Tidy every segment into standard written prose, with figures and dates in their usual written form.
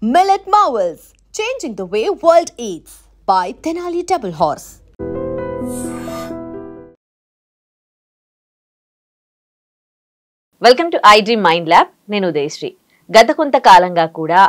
Millet Marvels, changing the way world eats by Tenali Double Horse. Welcome to iDream mind lab. నేను ఉదయశ్రీ. గత కొంతకాలంగా కూడా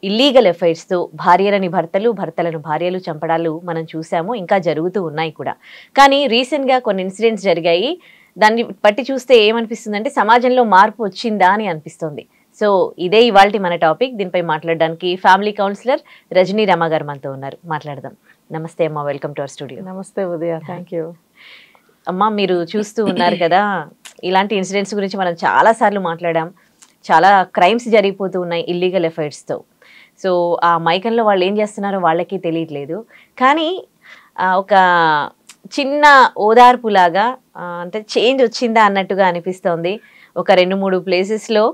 illegal ఎఫైర్స్తో భార్యలని భర్తలు, భర్తలను భార్యలు చంపడాలు మనం చూసాము, ఇంకా జరుగుతూ ఉన్నాయి కూడా. కానీ రీసెంట్గా కొన్ని ఇన్సిడెంట్స్ జరిగాయి. దాన్ని బట్టి చూస్తే ఏమనిపిస్తుందంటే సమాజంలో మార్పు వచ్చిందా అని అనిపిస్తుంది. సో ఇదే ఇవాల్టి మన టాపిక్. దీనిపై మాట్లాడడానికి ఫ్యామిలీ కౌన్సిలర్ రజనీ రమ గారు మనతో ఉన్నారు. మాట్లాడదాం. నమస్తే అమ్మ, వెల్కమ్ టు అవర్ స్టూడియో. నమస్తే ఉదయ, థ్యాంక్ యూ. అమ్మ, మీరు చూస్తూ ఉన్నారు కదా, ఇలాంటి ఇన్సిడెంట్స్ గురించి మనం చాలాసార్లు మాట్లాడాం. చాలా క్రైమ్స్ జరిగిపోతూ ఉన్నాయి ఇల్లీగల్ ఎఫైర్స్తో. సో ఆ మైకంలో వాళ్ళు ఏం చేస్తున్నారో వాళ్ళకి తెలియట్లేదు. కానీ ఒక చిన్న ఓదార్పులాగా అంటే చేంజ్ వచ్చిందా అన్నట్టుగా అనిపిస్తోంది. ఒక 2-3 ప్లేసెస్లో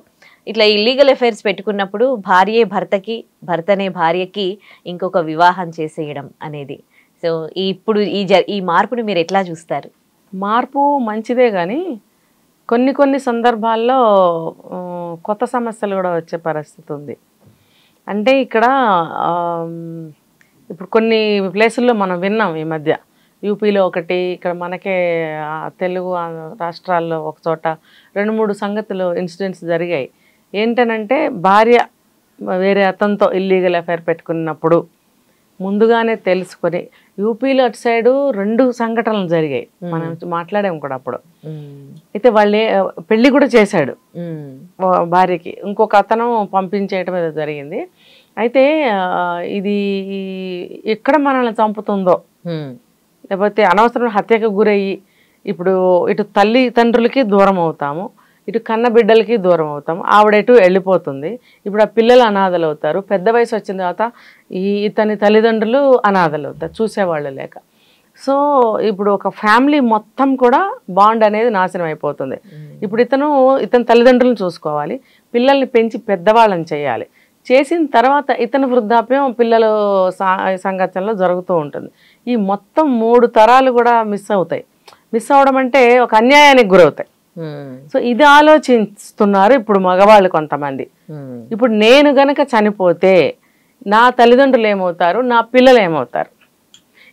ఇట్లా ఇల్లీగల్ అఫైర్స్ పెట్టుకున్నప్పుడు భార్యే భర్తకి, భర్తనే భార్యకి ఇంకొక వివాహం చేసేయడం అనేది. సో ఇప్పుడు ఈ మార్పుని మీరు ఎట్లా చూస్తారు? మార్పు మంచిదే, కానీ కొన్ని సందర్భాల్లో కొత్త సమస్యలు కూడా వచ్చే పరిస్థితి ఉంది. అంటే ఇక్కడ ఇప్పుడు కొన్ని ప్లేసుల్లో మనం విన్నాం ఈ మధ్య, యూపీలో ఒకటి, ఇక్కడ మనకే తెలుగు రాష్ట్రాల్లో ఒక చోట 2-3 సంగతులు ఇన్సిడెంట్స్ జరిగాయి. ఏంటనంటే భార్య వేరే అతనితో ఇల్లీగల్ అఫైర్ పెట్టుకున్నప్పుడు ముందుగానే తెలుసుకొని, యూపీలో అటు సైడు 2 సంఘటనలు జరిగాయి, మనం మాట్లాడాము కూడా అప్పుడు. అయితే వాళ్ళే పెళ్లి కూడా చేశాడు భార్యకి, ఇంకొక అతను పంపించేయటం ఏదో జరిగింది. అయితే ఇది ఎక్కడ మనల్ని చంపుతుందో, లేకపోతే అనవసరం హత్యకు గురయ్యి ఇప్పుడు ఇటు తల్లిదండ్రులకి దూరం అవుతాము, ఇటు కన్న బిడ్డలకి దూరం అవుతాము, ఆవిడెటు వెళ్ళిపోతుంది. ఇప్పుడు ఆ పిల్లలు అనాథలు అవుతారు. పెద్ద వయసు వచ్చిన తర్వాత ఇతని తల్లిదండ్రులు అనాథలు అవుతారు, చూసేవాళ్ళు లేక. సో ఇప్పుడు ఒక ఫ్యామిలీ మొత్తం కూడా బాండ్ అనేది నాశనం అయిపోతుంది. ఇప్పుడు ఇతని తల్లిదండ్రులను చూసుకోవాలి, పిల్లల్ని పెంచి పెద్దవాళ్ళని చేయాలి. చేసిన తర్వాత ఇతని వృద్ధాప్యం పిల్లల సంఘటనలో జరుగుతూ ఉంటుంది. ఈ మొత్తం 3 తరాలు కూడా మిస్ అవుతాయి. మిస్ అవడం అంటే ఒక అన్యాయానికి గురవుతాయి. సో ఇది ఆలోచిస్తున్నారు ఇప్పుడు మగవాళ్ళు కొంతమంది. ఇప్పుడు నేను గనక చనిపోతే నా తల్లిదండ్రులు ఏమవుతారు, నా పిల్లలు ఏమవుతారు?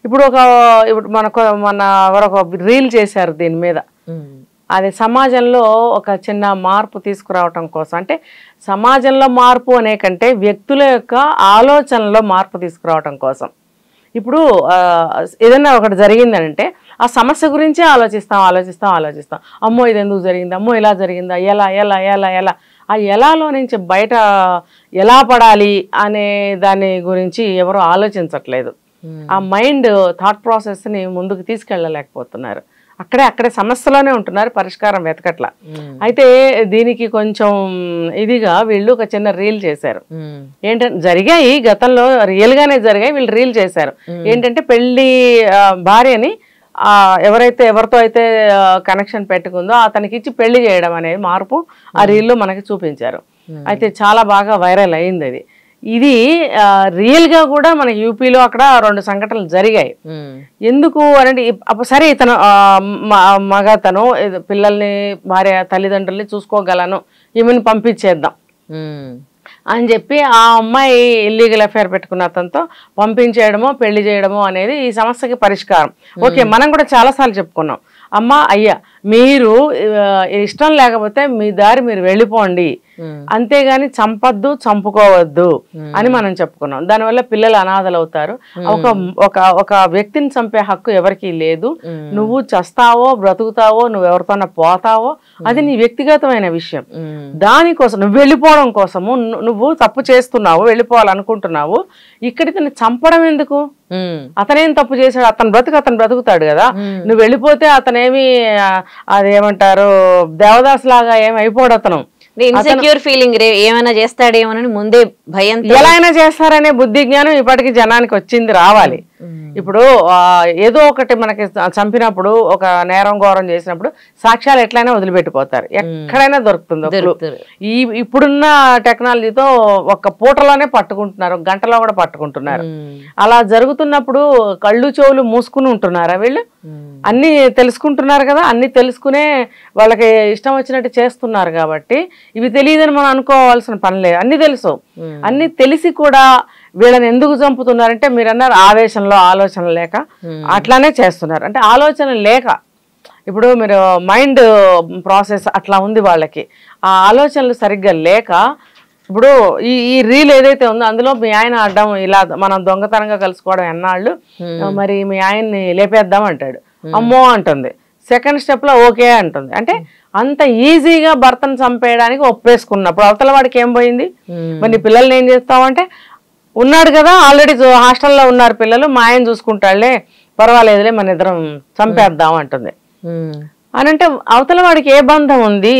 ఇప్పుడు మన ఎవరొక రీల్ చేశారు దీని మీద. అది సమాజంలో ఒక చిన్న మార్పు తీసుకురావటం కోసం, అంటే సమాజంలో మార్పు అనే కంటే వ్యక్తుల యొక్క ఆలోచనలో మార్పు తీసుకురావటం కోసం. ఇప్పుడు ఏదైనా ఒకటి జరిగిందంటే ఆ సమస్య గురించే ఆలోచిస్తాం. అమ్మో ఇది ఎందుకు జరిగింది, అమ్మో ఇలా జరిగిందా, ఎలా ఎలా ఎలా ఎలా ఆ ఎలాలో నుంచి బయట ఎలా పడాలి అనే దాని గురించి ఎవరు ఆలోచించట్లేదు. ఆ మైండ్ థాట్ ప్రాసెస్ని ముందుకు తీసుకెళ్ళలేకపోతున్నారు. అక్కడే సమస్యలోనే ఉంటున్నారు, పరిష్కారం వెతకట్లా. అయితే దీనికి కొంచెం ఇదిగా వీళ్ళు ఒక చిన్న రీల్ చేశారు. ఏంటంటే జరిగాయి గతంలో, రియల్ గానే జరిగాయి, వీళ్ళు రీల్ చేశారు. ఏంటంటే పెళ్లి భార్యని ఎవరితో అయితే కనెక్షన్ పెట్టుకుందో అతనికి ఇచ్చి పెళ్లి చేయడం అనేది మార్పు ఆ రీల్లో మనకి చూపించారు. అయితే చాలా బాగా వైరల్ అయింది అది. ఇది రియల్ గా కూడా మన యూపీలో అక్కడ 2 సంఘటనలు జరిగాయి. ఎందుకు అంటే సరే ఇతను మగతను పిల్లల్ని భార్య తల్లిదండ్రుల్ని చూసుకోగలను, ఈమెను పంపించేద్దాం అని చెప్పి ఆ అమ్మాయి ఇల్లీగల్ అఫైర్ పెట్టుకున్న అతనితో పంపించేయడమో పెళ్లి చేయడమో అనేది ఈ సమస్యకి పరిష్కారం. ఓకే, మనం కూడా చాలాసార్లు చెప్పుకున్నాం, అమ్మ అయ్యా మీరు ఇష్టం లేకపోతే మీ దారి మీరు వెళ్ళిపోండి, అంతేగాని చంపద్దు చంపుకోవద్దు అని మనం చెప్పుకున్నాం. దానివల్ల పిల్లలు అనాథలు అవుతారు. ఒక వ్యక్తిని చంపే హక్కు ఎవరికి లేదు. నువ్వు చస్తావో బ్రతుకుతావో, నువ్వు ఎవరితోనా పోతావో, అది నీ వ్యక్తిగతమైన విషయం. దానికోసం నువ్వు వెళ్ళిపోవడం కోసము నువ్వు తప్పు చేస్తున్నావు, వెళ్ళిపోవాలనుకుంటున్నావు. ఇక్కడికి చంపడం ఎందుకు? అతనేం తప్పు చేశాడు? అతను బ్రతుకుతాడు కదా. నువ్వు వెళ్ళిపోతే అతనేమి అదేమంటారు దేవదాస్ లాగా ఏమి అయిపోడు. అతను ఇన్సెక్యూర్ ఫీలింగ్, ఏమైనా చేస్తాడేమోనని ముందే భయం, ఎలా అయినా చేస్తారనే బుద్ధి జ్ఞానం ఇప్పటికి జనానికి వచ్చింది, రావాలి. ఇప్పుడు ఏదో ఒకటి మనకి చంపినప్పుడు ఒక నేరం ఘోరం చేసినప్పుడు సాక్ష్యాలు ఎట్లయినా వదిలిపెట్టిపోతారు, ఎక్కడైనా దొరుకుతుంది. ఇప్పుడున్న టెక్నాలజీతో ఒక పూటలోనే పట్టుకుంటున్నారు, గంటలో కూడా పట్టుకుంటున్నారు. అలా జరుగుతున్నప్పుడు కళ్ళు చెవులు మూసుకుని ఉంటున్నారా వీళ్ళు? అన్ని తెలుసుకుంటున్నారు కదా, అన్ని తెలుసుకునే వాళ్ళకి ఇష్టం వచ్చినట్టు చేస్తున్నారు. కాబట్టి ఇవి తెలియదని మనం అనుకోవాల్సిన పని లేదు, అన్ని తెలుసు. అన్ని తెలిసి కూడా వీళ్ళని ఎందుకు చంపుతున్నారంటే మీరు అన్నారు ఆవేశంలో, ఆలోచన లేక అట్లానే చేస్తున్నారు. అంటే ఆలోచన లేక, ఇప్పుడు మీరు మైండ్ ప్రాసెస్ అట్లా ఉంది వాళ్ళకి, ఆ ఆలోచనలు సరిగ్గా లేక. ఇప్పుడు ఈ రీల్ ఏదైతే ఉందో అందులో మీ ఆయన అడ్డం ఇలా మనం దొంగతనంగా కలుసుకోవడం ఎన్నాళ్ళు, మరి మీ ఆయన్ని లేపేద్దాం అంటాడు, అమ్మో అంటుంది. సెకండ్ స్టెప్లో ఓకే అంటుంది. అంటే అంత ఈజీగా భర్తను చంపేయడానికి ఒప్పేసుకున్నప్పుడు అవతల వాడికి ఏం పోయింది? మరి నీ పిల్లల్ని ఏం చేస్తావంటే, ఉన్నాడు కదా ఆల్రెడీ హాస్టల్లో ఉన్నారు పిల్లలు, మా ఆయన చూసుకుంటాడులే, పర్వాలేదులే, మన ఇద్దరం చంపేద్దాం అంటుంది. అని అంటే అవతల వాడికి ఏ బంధం ఉంది,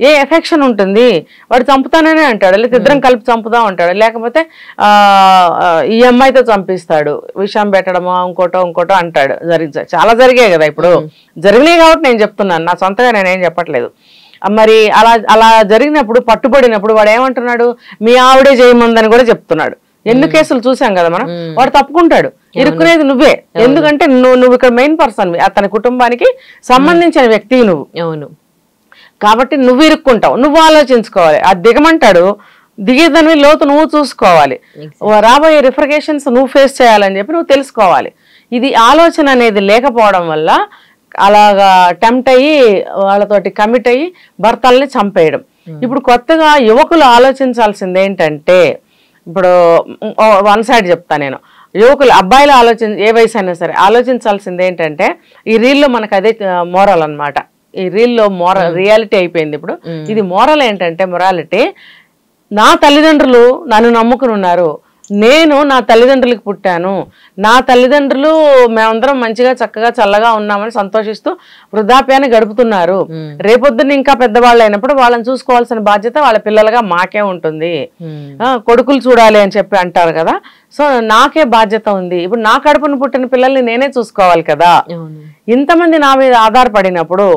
ఏ ఎఫెక్షన్ ఉంటుంది? వాడు చంపుతాననే అంటాడు, లేకపోతే ఇద్దరం కలిపి చంపుదాం అంటాడు, లేకపోతే ఈ అమ్మాయితో చంపిస్తాడు, విషయం పెట్టడమో ఇంకోటో అంటాడు. చాలా జరిగాయి కదా, ఇప్పుడు జరిగినాయి కాబట్టి నేను చెప్తున్నాను, నా సొంతగా నేనేం చెప్పట్లేదు. మరి అలా జరిగినప్పుడు, పట్టుబడినప్పుడు వాడు ఏమంటున్నాడు? మీ ఆవిడే చేయమందని కూడా చెప్తున్నాడు. ఎన్ని కేసులు చూసాం కదా మనం. వాడు తప్పుకుంటాడు, ఇరుక్కునేది నువ్వే. ఎందుకంటే నువ్వు ఇక్కడ మెయిన్ పర్సన్, అతని కుటుంబానికి సంబంధించిన వ్యక్తివి నువ్వు. అవును, కాబట్టి నువ్వు ఇరుక్కుంటావు. నువ్వు ఆలోచించుకోవాలి. అది దిగమంటాడు, దిగేదాన్ని లోతు నువ్వు చూసుకోవాలి, రాబోయే రిఫ్రికేషన్స్ నువ్వు ఫేస్ చేయాలని చెప్పి నువ్వు తెలుసుకోవాలి. ఇది ఆలోచన అనేది లేకపోవడం వల్ల అలాగా టెంప్ట్ అయ్యి వాళ్ళతోటి కమిట్ అయ్యి భర్తల్ని చంపేయడం. ఇప్పుడు కొత్తగా యువకులు ఆలోచించాల్సింది ఏంటంటే, ఇప్పుడు వన్ సైడ్ చెప్తా నేను, యువకులు అబ్బాయిలు ఏ వయసు అయినా సరే ఆలోచించాల్సింది ఏంటంటే, ఈ రీల్లో మనకు అదే మోరల్ అనమాట. ఈ రీల్లో రియాలిటీ అయిపోయింది ఇప్పుడు. ఇది మోరల్ ఏంటంటే, మొరాలిటీ, నా తల్లిదండ్రులు నన్ను నమ్ముకుని ఉన్నారు, నేను నా తల్లిదండ్రులకు పుట్టాను, నా తల్లిదండ్రులు మేమందరం మంచిగా చక్కగా చల్లగా ఉన్నామని సంతోషిస్తూ వృద్ధాప్యాన్ని గడుపుతున్నారు. రేపొద్దున ఇంకా పెద్దవాళ్ళు అయినప్పుడు వాళ్ళని చూసుకోవాల్సిన బాధ్యత వాళ్ళ పిల్లలుగా మాకే ఉంటుంది. కొడుకులు చూడాలి అని చెప్పి అంటారు కదా, సో నాకే బాధ్యత ఉంది. ఇప్పుడు నా కడుపును పుట్టిన పిల్లల్ని నేనే చూసుకోవాలి కదా. ఇంతమంది నా మీద ఆధారపడినప్పుడు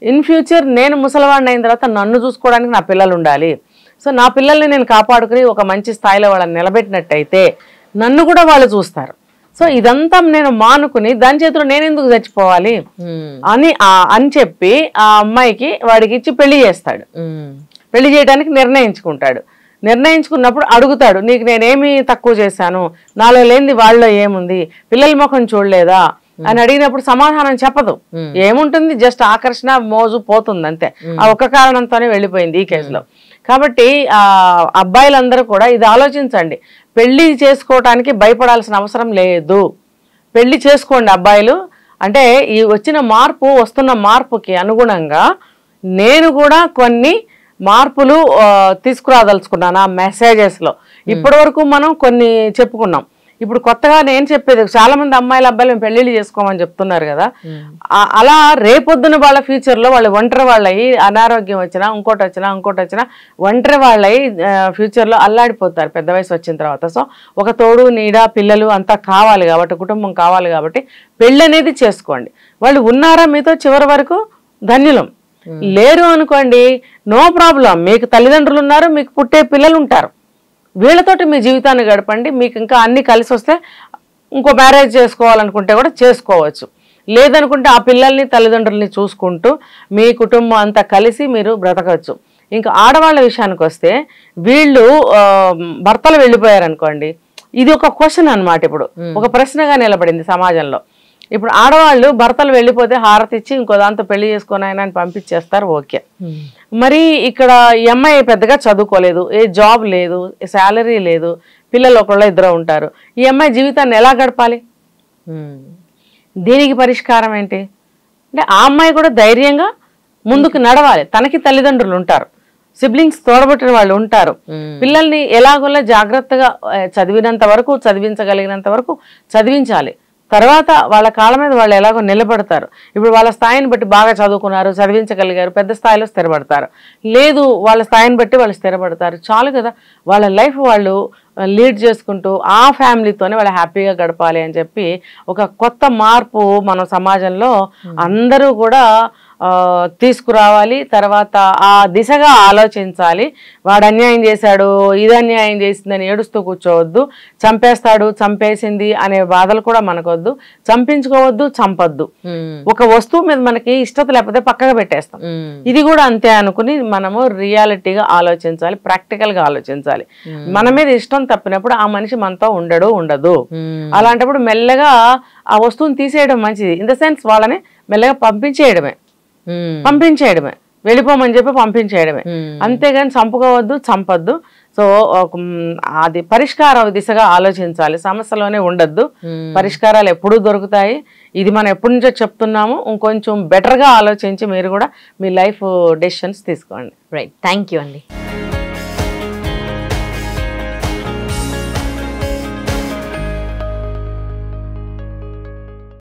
ఇన్ ఫ్యూచర్ నేను ముసలివాడిని అయిన తర్వాత నన్ను చూసుకోవడానికి నా పిల్లలు ఉండాలి. సో నా పిల్లల్ని నేను కాపాడుకుని ఒక మంచి స్థాయిలో వాళ్ళని నిలబెట్టినట్టయితే నన్ను కూడా వాళ్ళు చూస్తారు. సో ఇదంతా నేను మానుకుని దాని చేతిలో నేను ఎందుకు చచ్చిపోవాలి అని చెప్పి ఆ అమ్మాయికి వాడికి ఇచ్చి పెళ్లి చేస్తాడు. పెళ్లి చేయడానికి నిర్ణయించుకుంటాడు. నిర్ణయించుకున్నప్పుడు అడుగుతాడు, నీకు నేనేమి తక్కువ చేశాను, నాలో లేనిది వాళ్ళలో ఏముంది, పిల్లల ముఖం చూడలేదా అని అడిగినప్పుడు సమాధానం చెప్పదు. ఏముంటుంది, జస్ట్ ఆకర్షణ మోజు పోతుంది అంతే. ఆ ఒక్క కారణంతోనే వెళ్ళిపోయింది ఈ కేసులో. కాబట్టి ఆ అబ్బాయిలందరూ కూడా ఇది ఆలోచించండి, పెళ్లి చేసుకోవటానికి భయపడాల్సిన అవసరం లేదు. పెళ్లి చేసుకోండి అబ్బాయిలు. అంటే ఈ వస్తున్న మార్పుకి అనుగుణంగా నేను కూడా కొన్ని మార్పులు తీసుకురాదలుచుకున్నాను ఆ మెసేజెస్లో. ఇప్పటి వరకు మనం కొన్ని చెప్పుకున్నాం. ఇప్పుడు కొత్తగా నేను చెప్పేది, చాలా మంది అమ్మాయిలు అబ్బాయిలు మేము పెళ్లిళ్ళు చేసుకోమని చెప్తున్నారు కదా, అలా రేపొద్దున వాళ్ళ ఫ్యూచర్లో వాళ్ళు ఒంటరి వాళ్ళయి, అనారోగ్యం వచ్చినా ఇంకోటి వచ్చినా ఒంటరి వాళ్ళయి ఫ్యూచర్లో అల్లాడిపోతారు పెద్ద వయసు వచ్చిన తర్వాత. సో ఒక తోడు నీడ పిల్లలు అంతా కావాలి కాబట్టి, కుటుంబం కావాలి కాబట్టి పెళ్ళి అనేది చేసుకోండి. వాళ్ళు ఉన్నారా మీతో చివరి వరకు ధన్యులం, లేరు అనుకోండి నో ప్రాబ్లం. మీకు తల్లిదండ్రులు ఉన్నారు, మీకు పుట్టే పిల్లలు ఉంటారు, వీళ్ళతోటి మీ జీవితాన్ని గడపండి. మీకు ఇంకా అన్ని కలిసి వస్తే ఇంకో మ్యారేజ్ చేసుకోవాలనుకుంటే కూడా చేసుకోవచ్చు. లేదనుకుంటే ఆ పిల్లల్ని తల్లిదండ్రుల్ని చూసుకుంటూ మీ కుటుంబం అంతా కలిసి మీరు బ్రతకవచ్చు. ఇంకా ఆడవాళ్ళ విషయానికి వస్తే, వీళ్ళు భర్తలు వెళ్ళిపోయారనుకోండి, ఇది ఒక క్వశ్చన్ అనమాట. ఇప్పుడు ఒక ప్రశ్నగా నిలబడింది సమాజంలో. ఇప్పుడు ఆడవాళ్ళు భర్తలు వెళ్ళిపోతే హారతి ఇచ్చి ఇంకో దాంతో పెళ్లి చేసుకొని ఆయన అని పంపించేస్తారు, ఓకే. మరి ఇక్కడ ఈ అమ్మాయి పెద్దగా చదువుకోలేదు, ఏ జాబ్ లేదు, శాలరీ లేదు, పిల్లలు ఒకళ్ళ ఇద్దరు ఉంటారు. ఈ అమ్మాయి జీవితాన్ని ఎలా గడపాలి? దీనికి పరిష్కారం ఏంటి అంటే, ఆ అమ్మాయి కూడా ధైర్యంగా ముందుకు నడవాలి. తనకి తల్లిదండ్రులు ఉంటారు, సిబ్లింగ్స్ తోడబుట్టిన వాళ్ళు ఉంటారు. పిల్లల్ని ఎలాగోలా జాగ్రత్తగా చదివినంత వరకు, చదివించగలిగినంత వరకు చదివించాలి. తర్వాత వాళ్ళ కాళ్ళ మీద వాళ్ళు ఎలాగో నిలబడతారు. ఇప్పుడు వాళ్ళ స్థాయిని బట్టి బాగా చదువుకున్నారు, చదివించగలిగారు, పెద్ద స్థాయిలో స్థిరపడతారు. లేదు, వాళ్ళ స్థాయిని బట్టి వాళ్ళు స్థిరపడతారు, చాలు కదా. వాళ్ళ లైఫ్ వాళ్ళు లీడ్ చేసుకుంటూ ఆ ఫ్యామిలీతోనే వాళ్ళు హ్యాపీగా గడపాలి అని చెప్పి ఒక కొత్త మార్పు మన సమాజంలో అందరూ కూడా తీసుకురావాలి. తర్వాత ఆ దిశగా ఆలోచించాలి. వాడు అన్యాయం చేశాడు, ఇది అన్యాయం చేసిందని ఏడుస్తూ కూర్చోవద్దు. చంపేస్తాడు, చంపేసింది అనే బాధలు కూడా మనకొద్దు. చంపించుకోవద్దు, చంపొద్దు. ఒక వస్తువు మీద మనకి ఇష్టత లేకపోతే పక్కగా పెట్టేస్తాం. ఇది కూడా అంతే అనుకుని మనము రియాలిటీగా ఆలోచించాలి, ప్రాక్టికల్గా ఆలోచించాలి. మన మీద ఇష్టం తప్పినప్పుడు ఆ మనిషి మనతో ఉండదు. అలాంటప్పుడు మెల్లగా ఆ వస్తువుని తీసేయడం మంచిది. ఇన్ ద సెన్స్ వాళ్ళని మెల్లగా పంపించేయడమే, వెళ్ళిపోమని చెప్పి పంపించేయడమే. అంతేగాని చంపుకోవద్దు, చంపొద్దు. సో అది పరిష్కార దిశగా ఆలోచించాలి. సమస్యలోనే ఉండద్దు, పరిష్కారాలు ఎప్పుడూ దొరుకుతాయి. ఇది మనం ఎప్పటి నుంచో చెప్తున్నాము. ఇంకొంచెం బెటర్గా ఆలోచించి మీరు కూడా మీ లైఫ్ డెసిషన్స్ తీసుకోండి. రైట్, థ్యాంక్ యూ అండి.